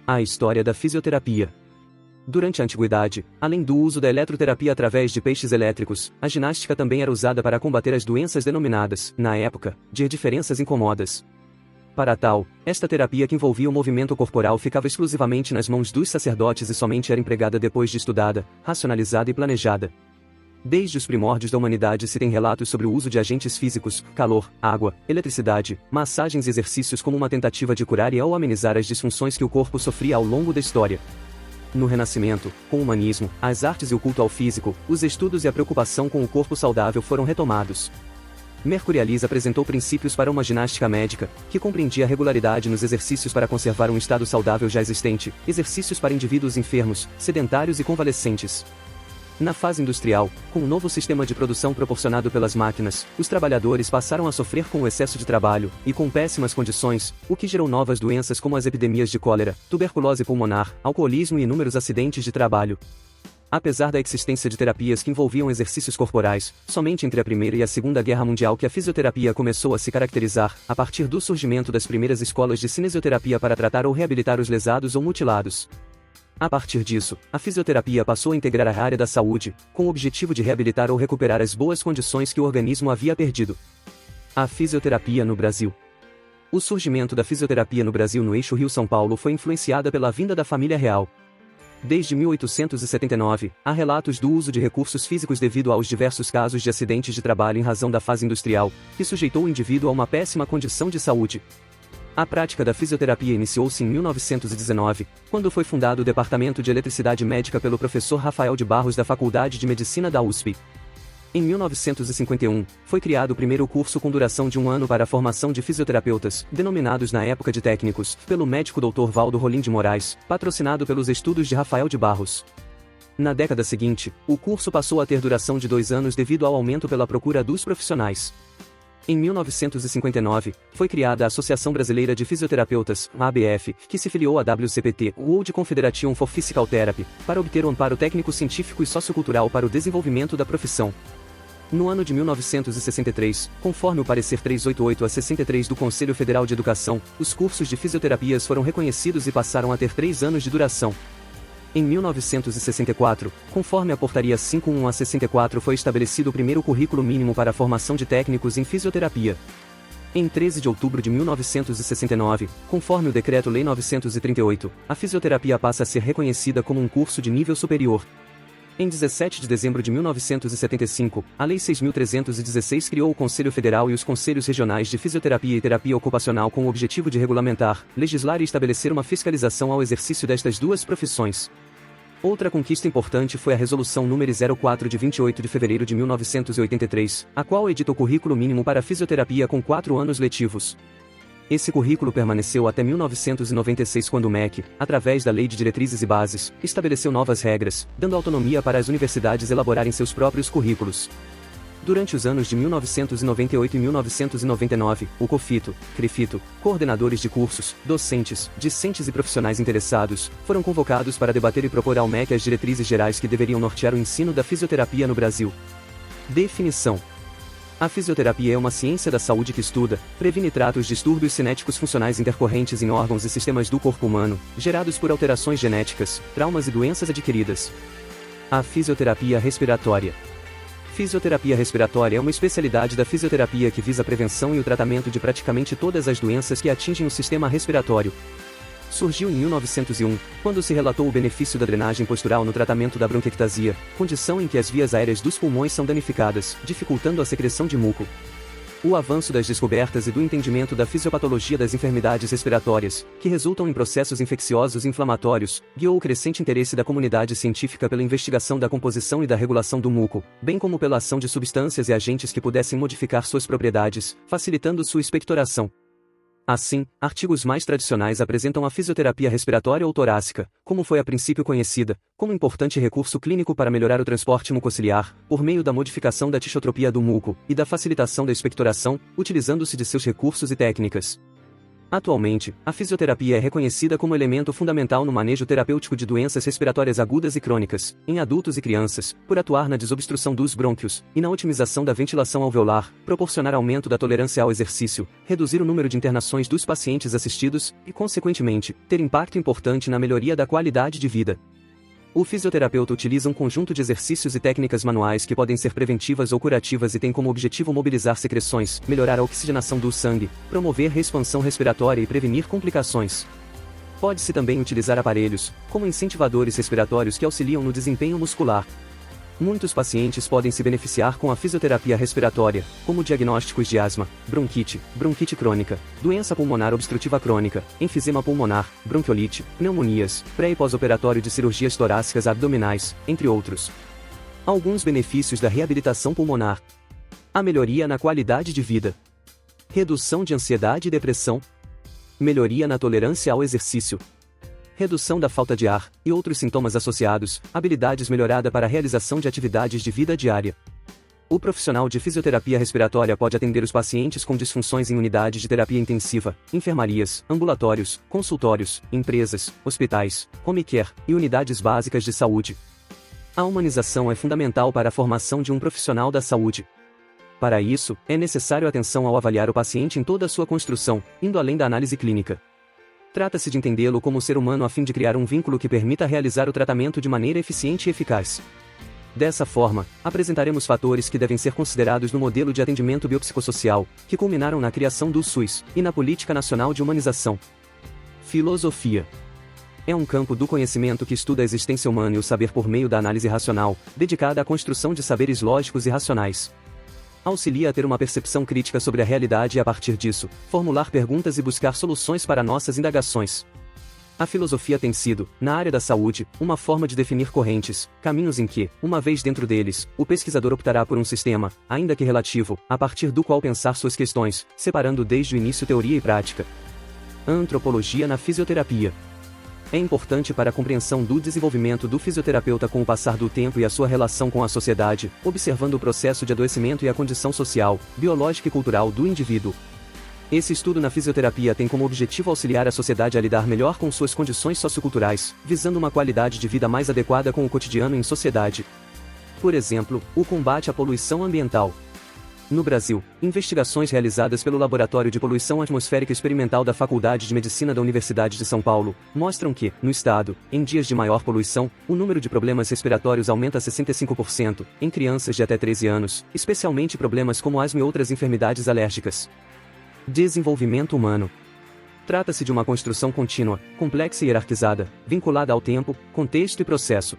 A história da fisioterapia. Durante a antiguidade, além do uso da eletroterapia através de peixes elétricos, a ginástica também era usada para combater as doenças denominadas, na época, de diferenças incômodas. Para tal, esta terapia que envolvia o movimento corporal ficava exclusivamente nas mãos dos sacerdotes e somente era empregada depois de estudada, racionalizada e planejada. Desde os primórdios da humanidade se tem relatos sobre o uso de agentes físicos, calor, água, eletricidade, massagens e exercícios como uma tentativa de curar e ou amenizar as disfunções que o corpo sofria ao longo da história. No Renascimento, com o humanismo, as artes e o culto ao físico, os estudos e a preocupação com o corpo saudável foram retomados. Mercurialis apresentou princípios para uma ginástica médica, que compreendia a regularidade nos exercícios para conservar um estado saudável já existente, exercícios para indivíduos enfermos, sedentários e convalescentes. Na fase industrial, com o novo sistema de produção proporcionado pelas máquinas, os trabalhadores passaram a sofrer com o excesso de trabalho, e com péssimas condições, o que gerou novas doenças como as epidemias de cólera, tuberculose pulmonar, alcoolismo e inúmeros acidentes de trabalho. Apesar da existência de terapias que envolviam exercícios corporais, somente entre a Primeira e a Segunda Guerra Mundial que a fisioterapia começou a se caracterizar, a partir do surgimento das primeiras escolas de cinesioterapia para tratar ou reabilitar os lesados ou mutilados. A partir disso, a fisioterapia passou a integrar a área da saúde, com o objetivo de reabilitar ou recuperar as boas condições que o organismo havia perdido. A fisioterapia no Brasil. O surgimento da fisioterapia no Brasil no eixo Rio-São Paulo foi influenciada pela vinda da família real. Desde 1879, há relatos do uso de recursos físicos devido aos diversos casos de acidentes de trabalho em razão da fase industrial, que sujeitou o indivíduo a uma péssima condição de saúde. A prática da fisioterapia iniciou-se em 1919, quando foi fundado o Departamento de Eletricidade Médica pelo professor Rafael de Barros da Faculdade de Medicina da USP. Em 1951, foi criado o primeiro curso com duração de 1 ano para a formação de fisioterapeutas, denominados na época de técnicos, pelo médico Dr. Valdo Rolim de Moraes, patrocinado pelos estudos de Rafael de Barros. Na década seguinte, o curso passou a ter duração de 2 anos devido ao aumento pela procura dos profissionais. Em 1959, foi criada a Associação Brasileira de Fisioterapeutas, ABF, que se filiou à WCPT, World Confederation for Physical Therapy, para obter o amparo técnico científico e sociocultural para o desenvolvimento da profissão. No ano de 1963, conforme o parecer 388/63 do Conselho Federal de Educação, os cursos de fisioterapias foram reconhecidos e passaram a ter 3 anos de duração. Em 1964, conforme a Portaria 51/64 foi estabelecido o primeiro currículo mínimo para a formação de técnicos em fisioterapia. Em 13 de outubro de 1969, conforme o Decreto-Lei 938, a fisioterapia passa a ser reconhecida como um curso de nível superior. Em 17 de dezembro de 1975, a Lei 6.316 criou o Conselho Federal e os Conselhos Regionais de Fisioterapia e Terapia Ocupacional com o objetivo de regulamentar, legislar e estabelecer uma fiscalização ao exercício destas duas profissões. Outra conquista importante foi a Resolução nº 04 de 28 de fevereiro de 1983, a qual edita o currículo mínimo para a fisioterapia com 4 anos letivos. Esse currículo permaneceu até 1996 quando o MEC, através da Lei de Diretrizes e Bases, estabeleceu novas regras, dando autonomia para as universidades elaborarem seus próprios currículos. Durante os anos de 1998 e 1999, o COFITO, CREFITO, coordenadores de cursos, docentes, discentes e profissionais interessados, foram convocados para debater e propor ao MEC as diretrizes gerais que deveriam nortear o ensino da fisioterapia no Brasil. Definição: a fisioterapia é uma ciência da saúde que estuda, previne e trata os distúrbios cinéticos funcionais intercorrentes em órgãos e sistemas do corpo humano, gerados por alterações genéticas, traumas e doenças adquiridas. A fisioterapia respiratória. Fisioterapia respiratória é uma especialidade da fisioterapia que visa a prevenção e o tratamento de praticamente todas as doenças que atingem o sistema respiratório. Surgiu em 1901, quando se relatou o benefício da drenagem postural no tratamento da bronquiectasia, condição em que as vias aéreas dos pulmões são danificadas, dificultando a secreção de muco. O avanço das descobertas e do entendimento da fisiopatologia das enfermidades respiratórias, que resultam em processos infecciosos e inflamatórios, guiou o crescente interesse da comunidade científica pela investigação da composição e da regulação do muco, bem como pela ação de substâncias e agentes que pudessem modificar suas propriedades, facilitando sua expectoração. Assim, artigos mais tradicionais apresentam a fisioterapia respiratória ou torácica, como foi a princípio conhecida, como importante recurso clínico para melhorar o transporte mucociliar, por meio da modificação da tixotropia do muco, e da facilitação da expectoração, utilizando-se de seus recursos e técnicas. Atualmente, a fisioterapia é reconhecida como elemento fundamental no manejo terapêutico de doenças respiratórias agudas e crônicas, em adultos e crianças, por atuar na desobstrução dos brônquios e na otimização da ventilação alveolar, proporcionar aumento da tolerância ao exercício, reduzir o número de internações dos pacientes assistidos e, consequentemente, ter impacto importante na melhoria da qualidade de vida. O fisioterapeuta utiliza um conjunto de exercícios e técnicas manuais que podem ser preventivas ou curativas e tem como objetivo mobilizar secreções, melhorar a oxigenação do sangue, promover expansão respiratória e prevenir complicações. Pode-se também utilizar aparelhos, como incentivadores respiratórios que auxiliam no desempenho muscular. Muitos pacientes podem se beneficiar com a fisioterapia respiratória, como diagnósticos de asma, bronquite, bronquite crônica, doença pulmonar obstrutiva crônica, enfisema pulmonar, bronquiolite, pneumonias, pré- e pós-operatório de cirurgias torácicas abdominais, entre outros. Alguns benefícios da reabilitação pulmonar: a melhoria na qualidade de vida, redução de ansiedade e depressão, melhoria na tolerância ao exercício, redução da falta de ar, e outros sintomas associados, habilidades melhorada para a realização de atividades de vida diária. O profissional de fisioterapia respiratória pode atender os pacientes com disfunções em unidades de terapia intensiva, enfermarias, ambulatórios, consultórios, empresas, hospitais, home care e unidades básicas de saúde. A humanização é fundamental para a formação de um profissional da saúde. Para isso, é necessário atenção ao avaliar o paciente em toda a sua construção, indo além da análise clínica. Trata-se de entendê-lo como ser humano a fim de criar um vínculo que permita realizar o tratamento de maneira eficiente e eficaz. Dessa forma, apresentaremos fatores que devem ser considerados no modelo de atendimento biopsicossocial, que culminaram na criação do SUS, e na Política Nacional de Humanização. Filosofia é um campo do conhecimento que estuda a existência humana e o saber por meio da análise racional, dedicada à construção de saberes lógicos e racionais. Auxilia a ter uma percepção crítica sobre a realidade e, a partir disso, formular perguntas e buscar soluções para nossas indagações. A filosofia tem sido, na área da saúde, uma forma de definir correntes, caminhos em que, uma vez dentro deles, o pesquisador optará por um sistema, ainda que relativo, a partir do qual pensar suas questões, separando desde o início teoria e prática. A antropologia na fisioterapia é importante para a compreensão do desenvolvimento do fisioterapeuta com o passar do tempo e a sua relação com a sociedade, observando o processo de adoecimento e a condição social, biológica e cultural do indivíduo. Esse estudo na fisioterapia tem como objetivo auxiliar a sociedade a lidar melhor com suas condições socioculturais, visando uma qualidade de vida mais adequada com o cotidiano em sociedade. Por exemplo, o combate à poluição ambiental. No Brasil, investigações realizadas pelo Laboratório de Poluição Atmosférica Experimental da Faculdade de Medicina da Universidade de São Paulo, mostram que, no estado, em dias de maior poluição, o número de problemas respiratórios aumenta 65%, em crianças de até 13 anos, especialmente problemas como asma e outras enfermidades alérgicas. Desenvolvimento humano. Trata-se de uma construção contínua, complexa e hierarquizada, vinculada ao tempo, contexto e processo.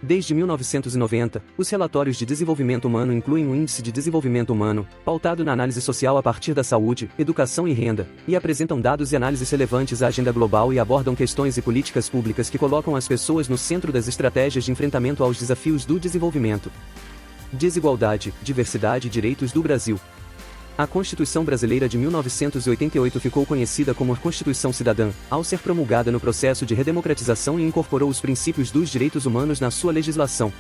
Desde 1990, os relatórios de desenvolvimento humano incluem o Índice de Desenvolvimento Humano, pautado na análise social a partir da saúde, educação e renda, e apresentam dados e análises relevantes à agenda global e abordam questões e políticas públicas que colocam as pessoas no centro das estratégias de enfrentamento aos desafios do desenvolvimento. Desigualdade, diversidade e direitos do Brasil. A Constituição Brasileira de 1988 ficou conhecida como Constituição Cidadã, ao ser promulgada no processo de redemocratização e incorporou os princípios dos direitos humanos na sua legislação.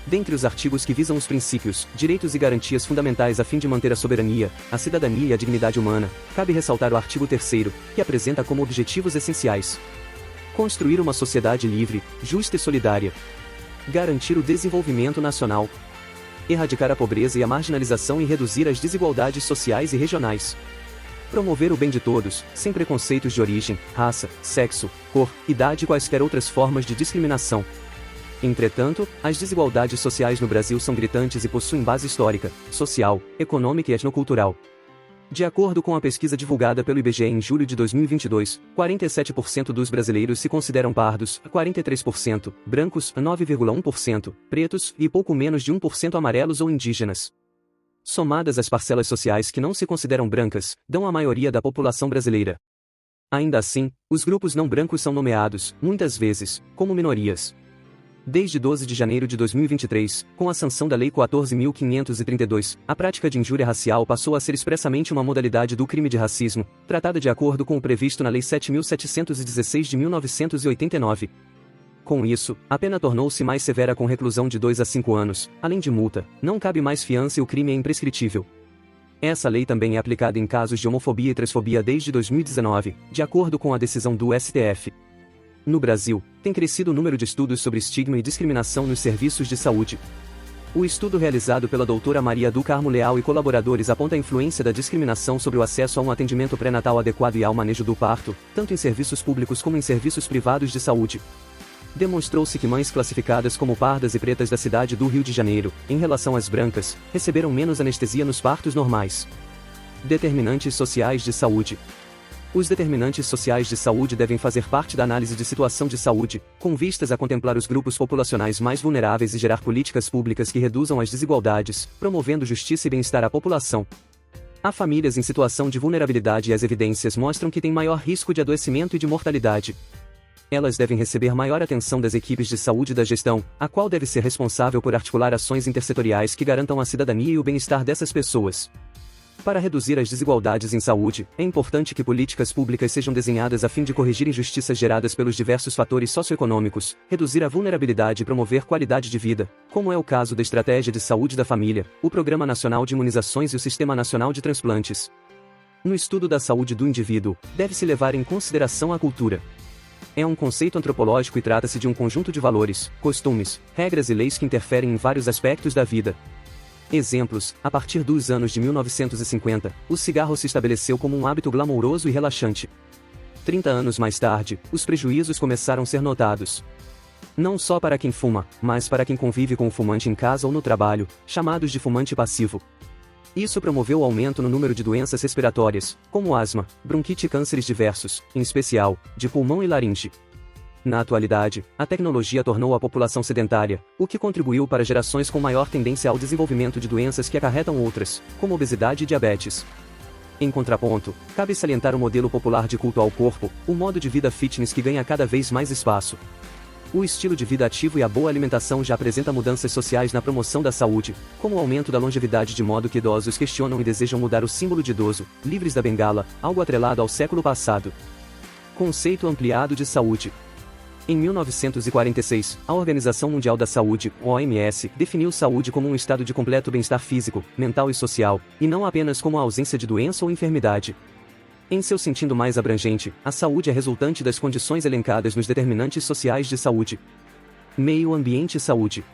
Dentre os artigos que visam os princípios, direitos e garantias fundamentais a fim de manter a soberania, a cidadania e a dignidade humana, cabe ressaltar o artigo 3º, que apresenta como objetivos essenciais: construir uma sociedade livre, justa e solidária, garantir o desenvolvimento nacional, erradicar a pobreza e a marginalização e reduzir as desigualdades sociais e regionais. Promover o bem de todos, sem preconceitos de origem, raça, sexo, cor, idade e quaisquer outras formas de discriminação. Entretanto, as desigualdades sociais no Brasil são gritantes e possuem base histórica, social, econômica e etnocultural. De acordo com a pesquisa divulgada pelo IBGE em julho de 2022, 47% dos brasileiros se consideram pardos, 43%, brancos, 9,1%, pretos e pouco menos de 1% amarelos ou indígenas. Somadas as parcelas sociais que não se consideram brancas, dão a maioria da população brasileira. Ainda assim, os grupos não brancos são nomeados, muitas vezes, como minorias. Desde 12 de janeiro de 2023, com a sanção da Lei 14.532, a prática de injúria racial passou a ser expressamente uma modalidade do crime de racismo, tratada de acordo com o previsto na Lei 7.716 de 1989. Com isso, a pena tornou-se mais severa com reclusão de 2 a 5 anos, além de multa, não cabe mais fiança e o crime é imprescritível. Essa lei também é aplicada em casos de homofobia e transfobia desde 2019, de acordo com a decisão do STF. No Brasil, tem crescido o número de estudos sobre estigma e discriminação nos serviços de saúde. O estudo realizado pela doutora Maria do Carmo Leal e colaboradores aponta a influência da discriminação sobre o acesso a um atendimento pré-natal adequado e ao manejo do parto, tanto em serviços públicos como em serviços privados de saúde. Demonstrou-se que mães classificadas como pardas e pretas da cidade do Rio de Janeiro, em relação às brancas, receberam menos anestesia nos partos normais. Determinantes sociais de saúde. Os determinantes sociais de saúde devem fazer parte da análise de situação de saúde, com vistas a contemplar os grupos populacionais mais vulneráveis e gerar políticas públicas que reduzam as desigualdades, promovendo justiça e bem-estar à população. Há famílias em situação de vulnerabilidade e as evidências mostram que têm maior risco de adoecimento e de mortalidade. Elas devem receber maior atenção das equipes de saúde da gestão, a qual deve ser responsável por articular ações intersetoriais que garantam a cidadania e o bem-estar dessas pessoas. Para reduzir as desigualdades em saúde, é importante que políticas públicas sejam desenhadas a fim de corrigir injustiças geradas pelos diversos fatores socioeconômicos, reduzir a vulnerabilidade e promover qualidade de vida, como é o caso da Estratégia de Saúde da Família, o Programa Nacional de Imunizações e o Sistema Nacional de Transplantes. No estudo da saúde do indivíduo, deve-se levar em consideração a cultura. É um conceito antropológico e trata-se de um conjunto de valores, costumes, regras e leis que interferem em vários aspectos da vida. Exemplos: a partir dos anos de 1950, o cigarro se estabeleceu como um hábito glamouroso e relaxante. 30 anos mais tarde, os prejuízos começaram a ser notados. Não só para quem fuma, mas para quem convive com o fumante em casa ou no trabalho, chamados de fumante passivo. Isso promoveu o aumento no número de doenças respiratórias, como asma, bronquite e cânceres diversos, em especial, de pulmão e laringe. Na atualidade, a tecnologia tornou a população sedentária, o que contribuiu para gerações com maior tendência ao desenvolvimento de doenças que acarretam outras, como obesidade e diabetes. Em contraponto, cabe salientar o modelo popular de culto ao corpo, o modo de vida fitness que ganha cada vez mais espaço. O estilo de vida ativo e a boa alimentação já apresenta mudanças sociais na promoção da saúde, como o aumento da longevidade de modo que idosos questionam e desejam mudar o símbolo de idoso, livres da bengala, algo atrelado ao século passado. Conceito ampliado de saúde. Em 1946, a Organização Mundial da Saúde, OMS, definiu saúde como um estado de completo bem-estar físico, mental e social, e não apenas como a ausência de doença ou enfermidade. Em seu sentido mais abrangente, a saúde é resultante das condições elencadas nos determinantes sociais de saúde. Meio ambiente e saúde.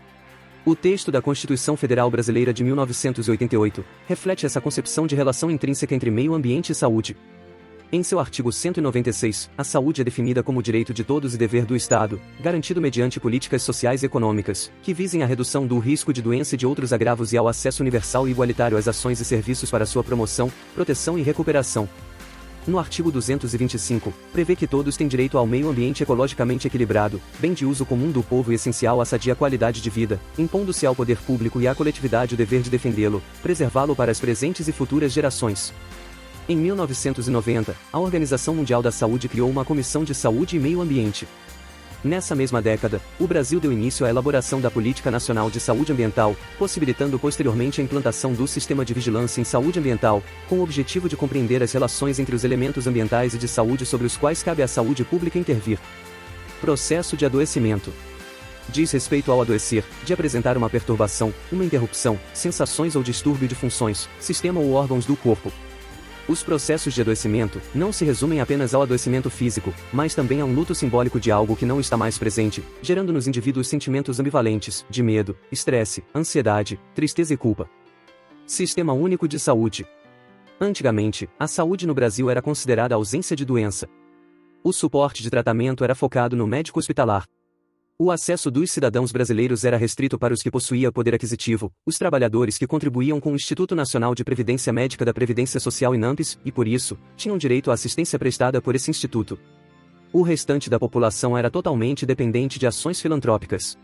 O texto da Constituição Federal Brasileira de 1988 reflete essa concepção de relação intrínseca entre meio ambiente e saúde. Em seu artigo 196, a saúde é definida como direito de todos e dever do Estado, garantido mediante políticas sociais e econômicas, que visem a redução do risco de doença e de outros agravos e ao acesso universal e igualitário às ações e serviços para sua promoção, proteção e recuperação. No artigo 225, prevê que todos têm direito ao meio ambiente ecologicamente equilibrado, bem de uso comum do povo e essencial à sadia qualidade de vida, impondo-se ao poder público e à coletividade o dever de defendê-lo, preservá-lo para as presentes e futuras gerações. Em 1990, a Organização Mundial da Saúde criou uma Comissão de Saúde e Meio Ambiente. Nessa mesma década, o Brasil deu início à elaboração da Política Nacional de Saúde Ambiental, possibilitando posteriormente a implantação do Sistema de Vigilância em Saúde Ambiental, com o objetivo de compreender as relações entre os elementos ambientais e de saúde sobre os quais cabe à saúde pública intervir. Processo de adoecimento. Diz respeito ao adoecer, de apresentar uma perturbação, uma interrupção, sensações ou distúrbio de funções, sistema ou órgãos do corpo. Os processos de adoecimento não se resumem apenas ao adoecimento físico, mas também a um luto simbólico de algo que não está mais presente, gerando nos indivíduos sentimentos ambivalentes, de medo, estresse, ansiedade, tristeza e culpa. Sistema Único de Saúde. Antigamente, a saúde no Brasil era considerada ausência de doença. O suporte de tratamento era focado no médico hospitalar. O acesso dos cidadãos brasileiros era restrito para os que possuíam poder aquisitivo, os trabalhadores que contribuíam com o Instituto Nacional de Previdência Médica da Previdência Social INAMPS, e por isso, tinham direito à assistência prestada por esse instituto. O restante da população era totalmente dependente de ações filantrópicas.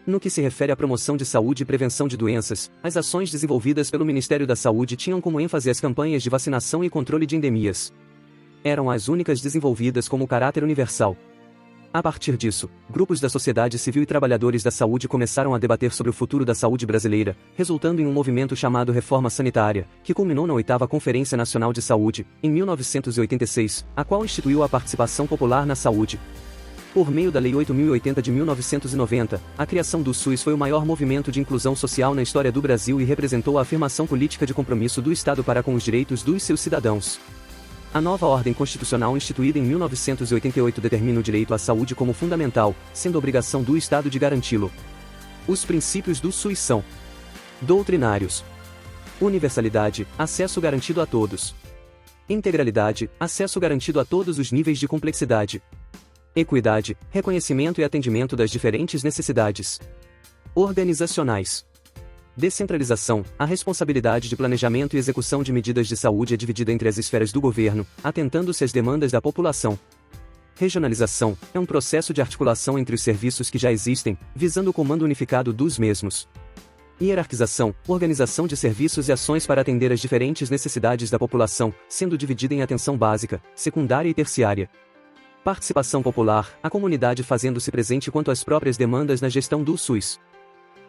No que se refere à promoção de saúde e prevenção de doenças, as ações desenvolvidas pelo Ministério da Saúde tinham como ênfase as campanhas de vacinação e controle de endemias. Eram as únicas desenvolvidas como caráter universal. A partir disso, grupos da sociedade civil e trabalhadores da saúde começaram a debater sobre o futuro da saúde brasileira, resultando em um movimento chamado Reforma Sanitária, que culminou na 8ª Conferência Nacional de Saúde, em 1986, a qual instituiu a participação popular na saúde. Por meio da Lei 8.080 de 1990, a criação do SUS foi o maior movimento de inclusão social na história do Brasil e representou a afirmação política de compromisso do Estado para com os direitos dos seus cidadãos. A nova ordem constitucional instituída em 1988 determina o direito à saúde como fundamental, sendo obrigação do Estado de garanti-lo. Os princípios do SUS são doutrinários: universalidade, acesso garantido a todos; integralidade, acesso garantido a todos os níveis de complexidade; equidade, reconhecimento e atendimento das diferentes necessidades organizacionais; descentralização, a responsabilidade de planejamento e execução de medidas de saúde é dividida entre as esferas do governo, atentando-se às demandas da população. Regionalização, é um processo de articulação entre os serviços que já existem, visando o comando unificado dos mesmos. Hierarquização, organização de serviços e ações para atender às diferentes necessidades da população, sendo dividida em atenção básica, secundária e terciária. Participação popular, a comunidade fazendo-se presente quanto às próprias demandas na gestão do SUS.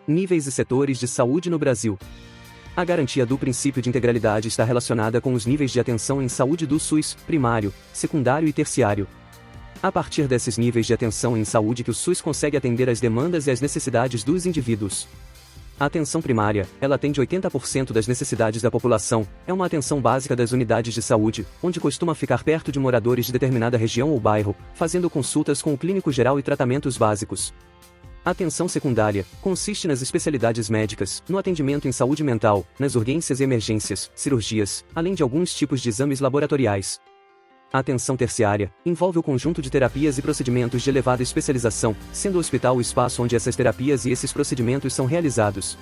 Níveis e setores de saúde no Brasil. A garantia do princípio de integralidade está relacionada com os níveis de atenção em saúde do SUS, primário, secundário e terciário. A partir desses níveis de atenção em saúde que o SUS consegue atender às demandas e às necessidades dos indivíduos. A atenção primária, ela atende 80% das necessidades da população, é uma atenção básica das unidades de saúde, onde costuma ficar perto de moradores de determinada região ou bairro, fazendo consultas com o clínico geral e tratamentos básicos. A atenção secundária, consiste nas especialidades médicas, no atendimento em saúde mental, nas urgências e emergências, cirurgias, além de alguns tipos de exames laboratoriais. A atenção terciária envolve o conjunto de terapias e procedimentos de elevada especialização, sendo o hospital o espaço onde essas terapias e esses procedimentos são realizados.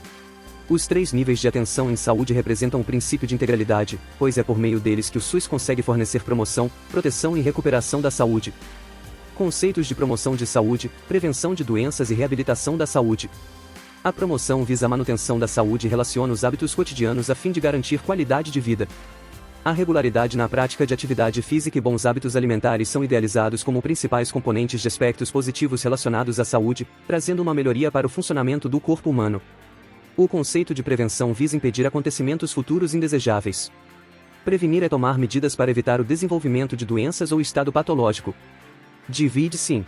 Os 3 níveis de atenção em saúde representam o princípio de integralidade, pois é por meio deles que o SUS consegue fornecer promoção, proteção e recuperação da saúde. Conceitos de promoção de saúde, prevenção de doenças e reabilitação da saúde. A promoção visa a manutenção da saúde e relaciona os hábitos cotidianos a fim de garantir qualidade de vida. A regularidade na prática de atividade física e bons hábitos alimentares são idealizados como principais componentes de aspectos positivos relacionados à saúde, trazendo uma melhoria para o funcionamento do corpo humano. O conceito de prevenção visa impedir acontecimentos futuros indesejáveis. Prevenir é tomar medidas para evitar o desenvolvimento de doenças ou estado patológico. Divide-se em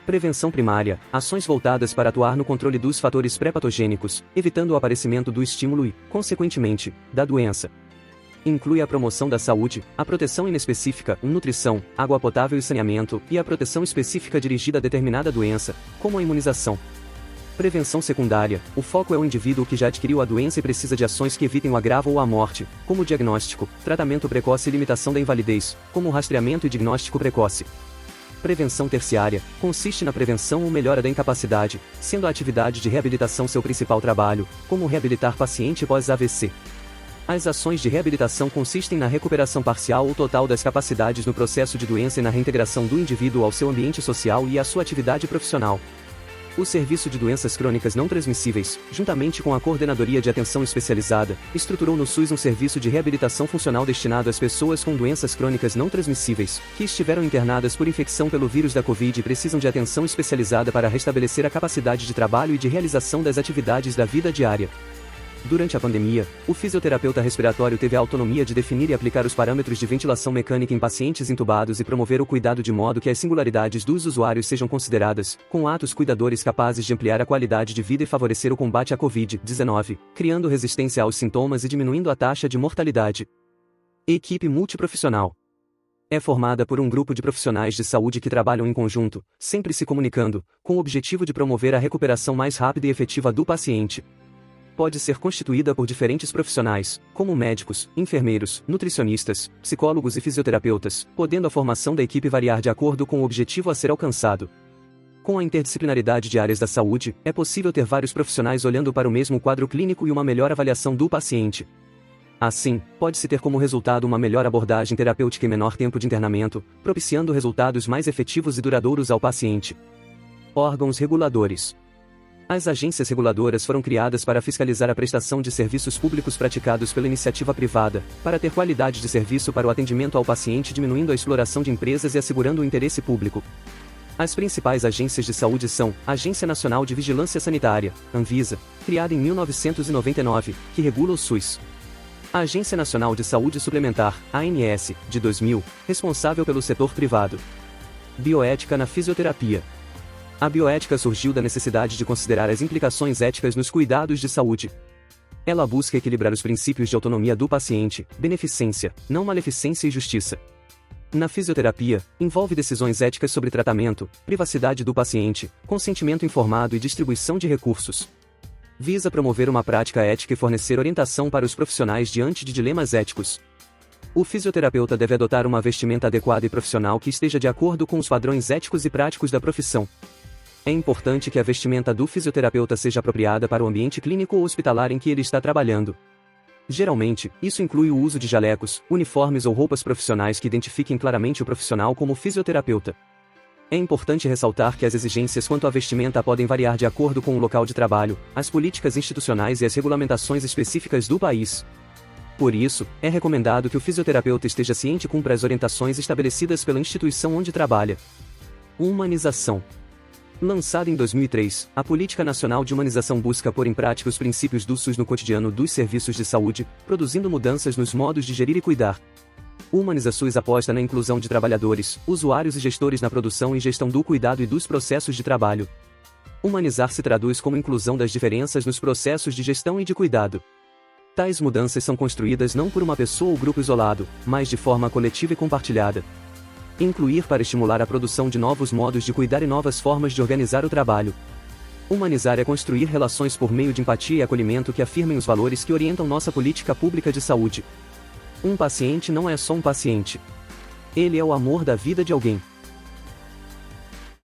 prevenção primária, ações voltadas para atuar no controle dos fatores pré-patogênicos, evitando o aparecimento do estímulo e, consequentemente, da doença. Inclui a promoção da saúde, a proteção inespecífica, nutrição, água potável e saneamento, e a proteção específica dirigida a determinada doença, como a imunização. Prevenção secundária, o foco é o indivíduo que já adquiriu a doença e precisa de ações que evitem o agravo ou a morte, como o diagnóstico, tratamento precoce e limitação da invalidez, como o rastreamento e diagnóstico precoce. Prevenção terciária, consiste na prevenção ou melhora da incapacidade, sendo a atividade de reabilitação seu principal trabalho, como reabilitar paciente pós-AVC. As ações de reabilitação consistem na recuperação parcial ou total das capacidades no processo de doença e na reintegração do indivíduo ao seu ambiente social e à sua atividade profissional. O Serviço de Doenças Crônicas Não Transmissíveis, juntamente com a Coordenadoria de Atenção Especializada, estruturou no SUS um serviço de reabilitação funcional destinado às pessoas com doenças crônicas não transmissíveis, que estiveram internadas por infecção pelo vírus da Covid e precisam de atenção especializada para restabelecer a capacidade de trabalho e de realização das atividades da vida diária. Durante a pandemia, o fisioterapeuta respiratório teve a autonomia de definir e aplicar os parâmetros de ventilação mecânica em pacientes intubados e promover o cuidado de modo que as singularidades dos usuários sejam consideradas, com atos cuidadores capazes de ampliar a qualidade de vida e favorecer o combate à Covid-19, criando resistência aos sintomas e diminuindo a taxa de mortalidade. Equipe multiprofissional. É formada por um grupo de profissionais de saúde que trabalham em conjunto, sempre se comunicando, com o objetivo de promover a recuperação mais rápida e efetiva do paciente. Pode ser constituída por diferentes profissionais, como médicos, enfermeiros, nutricionistas, psicólogos e fisioterapeutas, podendo a formação da equipe variar de acordo com o objetivo a ser alcançado. Com a interdisciplinaridade de áreas da saúde, é possível ter vários profissionais olhando para o mesmo quadro clínico e uma melhor avaliação do paciente. Assim, pode-se ter como resultado uma melhor abordagem terapêutica e menor tempo de internamento, propiciando resultados mais efetivos e duradouros ao paciente. Órgãos reguladores. As agências reguladoras foram criadas para fiscalizar a prestação de serviços públicos praticados pela iniciativa privada, para ter qualidade de serviço para o atendimento ao paciente, diminuindo a exploração de empresas e assegurando o interesse público. As principais agências de saúde são a Agência Nacional de Vigilância Sanitária, Anvisa, criada em 1999, que regula o SUS. A Agência Nacional de Saúde Suplementar, ANS, de 2000, responsável pelo setor privado. Bioética na fisioterapia. A bioética surgiu da necessidade de considerar as implicações éticas nos cuidados de saúde. Ela busca equilibrar os princípios de autonomia do paciente, beneficência, não maleficência e justiça. Na fisioterapia, envolve decisões éticas sobre tratamento, privacidade do paciente, consentimento informado e distribuição de recursos. Visa promover uma prática ética e fornecer orientação para os profissionais diante de dilemas éticos. O fisioterapeuta deve adotar uma vestimenta adequada e profissional que esteja de acordo com os padrões éticos e práticos da profissão. É importante que a vestimenta do fisioterapeuta seja apropriada para o ambiente clínico ou hospitalar em que ele está trabalhando. Geralmente, isso inclui o uso de jalecos, uniformes ou roupas profissionais que identifiquem claramente o profissional como fisioterapeuta. É importante ressaltar que as exigências quanto à vestimenta podem variar de acordo com o local de trabalho, as políticas institucionais e as regulamentações específicas do país. Por isso, é recomendado que o fisioterapeuta esteja ciente e cumpra as orientações estabelecidas pela instituição onde trabalha. Humanização. Lançada em 2003, a Política Nacional de Humanização busca pôr em prática os princípios do SUS no cotidiano dos serviços de saúde, produzindo mudanças nos modos de gerir e cuidar. O Humaniza-SUS aposta na inclusão de trabalhadores, usuários e gestores na produção e gestão do cuidado e dos processos de trabalho. Humanizar se traduz como inclusão das diferenças nos processos de gestão e de cuidado. Tais mudanças são construídas não por uma pessoa ou grupo isolado, mas de forma coletiva e compartilhada. Incluir para estimular a produção de novos modos de cuidar e novas formas de organizar o trabalho. Humanizar é construir relações por meio de empatia e acolhimento que afirmem os valores que orientam nossa política pública de saúde. Um paciente não é só um paciente. Ele é o amor da vida de alguém.